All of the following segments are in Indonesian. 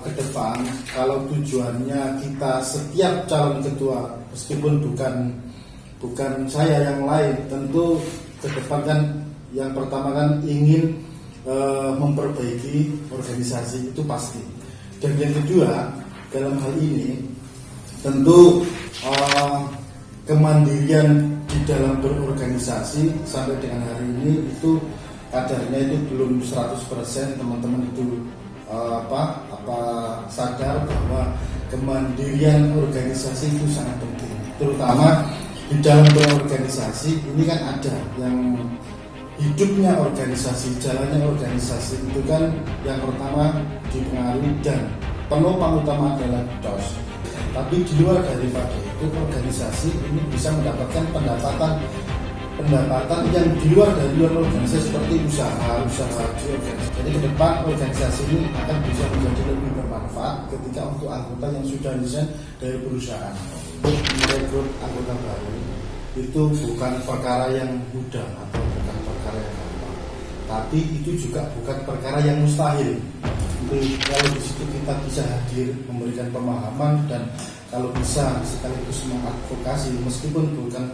ke depan, kalau tujuannya kita setiap calon ketua, meskipun bukan saya yang lain, tentu ke depan kan yang pertama kan ingin memperbaiki organisasi, itu pasti. Dan yang kedua, dalam hal ini tentu kemandirian di dalam berorganisasi sampai dengan hari ini itu kadarnya itu belum 100%. Teman-teman itu sadar bahwa kemandirian organisasi itu sangat penting, terutama di dalam berorganisasi. Ini kan ada yang hidupnya organisasi, jalannya organisasi itu kan yang pertama dipengaruhi dan penopang utama adalah DOS. Tapi di luar daripada itu, organisasi ini bisa mendapatkan pendapatan yang di luar dari organisasi, seperti usaha di organisasi. Jadi ke depan organisasi ini akan bisa menjadi lebih bermanfaat ketika untuk anggota yang sudah resign dari perusahaan. Untuk merekrut anggota baru itu bukan perkara yang mudah atau bukan perkara yang gampang, tapi itu juga bukan perkara yang mustahil. Kalau di situ kita bisa hadir, memberikan pemahaman, dan kalau bisa sekaligus mengadvokasi, meskipun bukan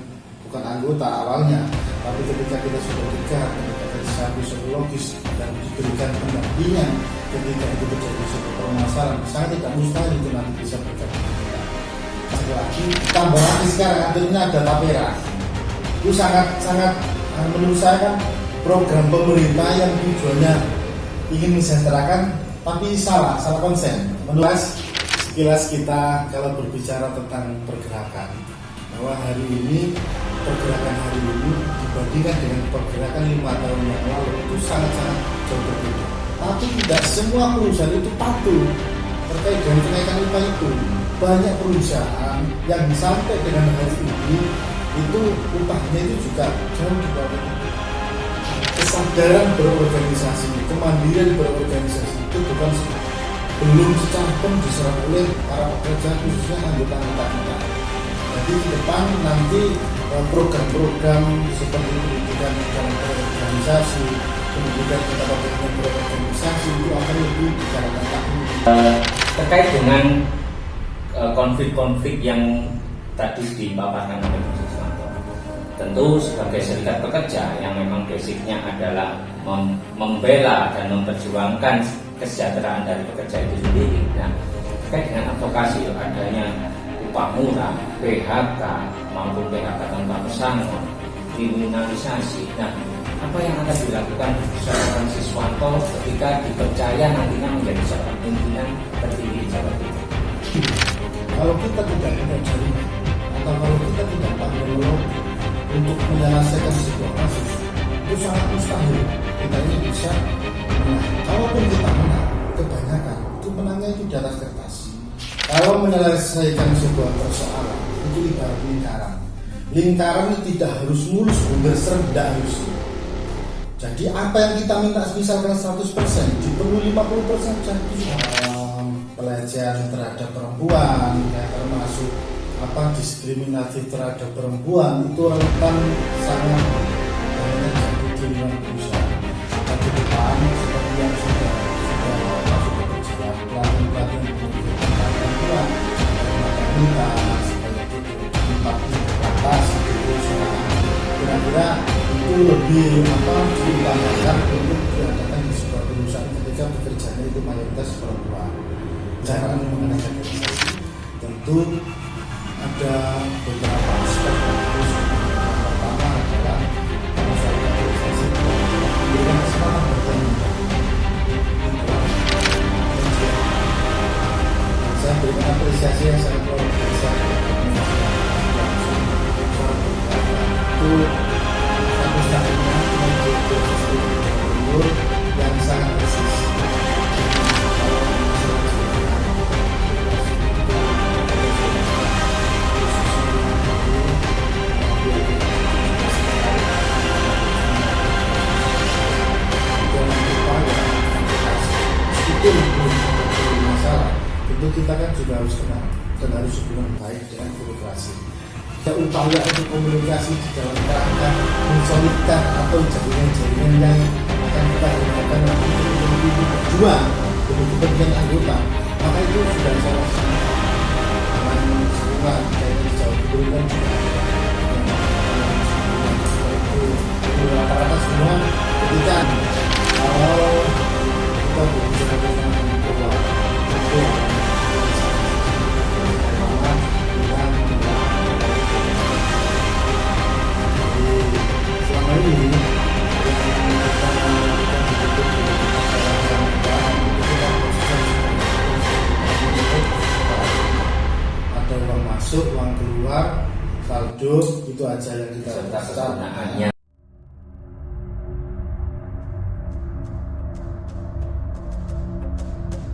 anggota awalnya, tapi ketika kita sudah dekat, ketika secara psikologis dan diberikan pendampingan ketika itu terjadi sebuah permasalahan, sangat tidak mustahil itu nanti bisa bergabung. Lagi tambah lagi sekarang akhirnya ada tapera, itu sangat menurut saya kan program pemerintah yang tujuannya ingin mensejahterakan, tapi salah konsen. Menurut sekilas kita kalau berbicara tentang pergerakan, bahwa pergerakan hari ini dibandingkan dengan pergerakan 5 tahun yang lalu itu sangat jauh berbeda. Tapi tidak semua perusahaan itu patuh terkait dengan kenaikan upah itu. Banyak perusahaan yang sampai dengan hari ini itu upahnya itu juga jauh di bawah. Kesadaran berorganisasi, kemandirian berorganisasi itu belum secara penuh diserap oleh para pekerja, khususnya anggota-anggota kita. Jadi di depan nanti program-program seperti pendidikan dalam berorganisasi, pendidikan kita bagaimana berorganisasi itu akan lebih dibicarakan lagi. Terkait dengan konflik-konflik yang tadi dipaparkan oleh Mas Iswanto, tentu sebagai serikat pekerja yang memang basicnya adalah membela dan memperjuangkan kesejahteraan dari pekerja itu sendiri. Nah, terkait dengan advokasi adanya upah murah, PHK maupun PHK tanpa pesangon, kriminalisasi. Nah, apa yang akan dilakukan seorang Iswanto ketika dipercaya nantinya menjadi seorang pimpinan tertinggi Jawa Timur? Kalau kita tidak punya jaringan, atau kalau kita tidak teknologi untuk menyelesaikan sebuah kasus, itu sangat mustahil kita ini bisa menang. Kalaupun kita menang, kebanyakan itu menangnya itu di atas kertas. Kalau menyelesaikan sebuah persoalan itu ibarat lingkaran. Lingkaran itu tidak harus mulus, berserem, tidak harus. Jadi apa yang kita minta misalkan 100%, dipenuhi 50% jadi pelecehan terhadap perempuan, ya, termasuk diskriminatif terhadap perempuan, itu rentan sangat terjadi di lingkungan perusahaan. Dan ke depan seperti yang sudah berjalan, pelatihan perempuan, wanita seperti itu, atas itu kira-kira itu lebih diutamakan untuk diadakan di sebuah perusahaan ketika bekerjanya itu mayoritas perempuan. Jangan mengenai organisasi, tentu ada beberapa aspek yang harus. Pertama adalah masalah organisasi memberikan kesempatan bertemu. Saya berikan apresiasi yang sangat luar biasa itu satu tahunnya menjadi gubernur yang sangat persis. Masalah tentu kita kan juga harus kenal dan harus hubungan baik dengan birokrasi. Upaya untuk komunikasi di dalam rangka mensolidkan atau jaringan-jaringan yang akan kita gunakan untuk berjuang demi kepentingan anggota. maka itu sudah salah satu dengan sebuah dari Jawa Timur kan itu rata-rata semua ketika kalau kita berbicara dengan keluar itu selama ini ada uang masuk, uang keluar, saldo, itu aja yang kita serta kegunaannya.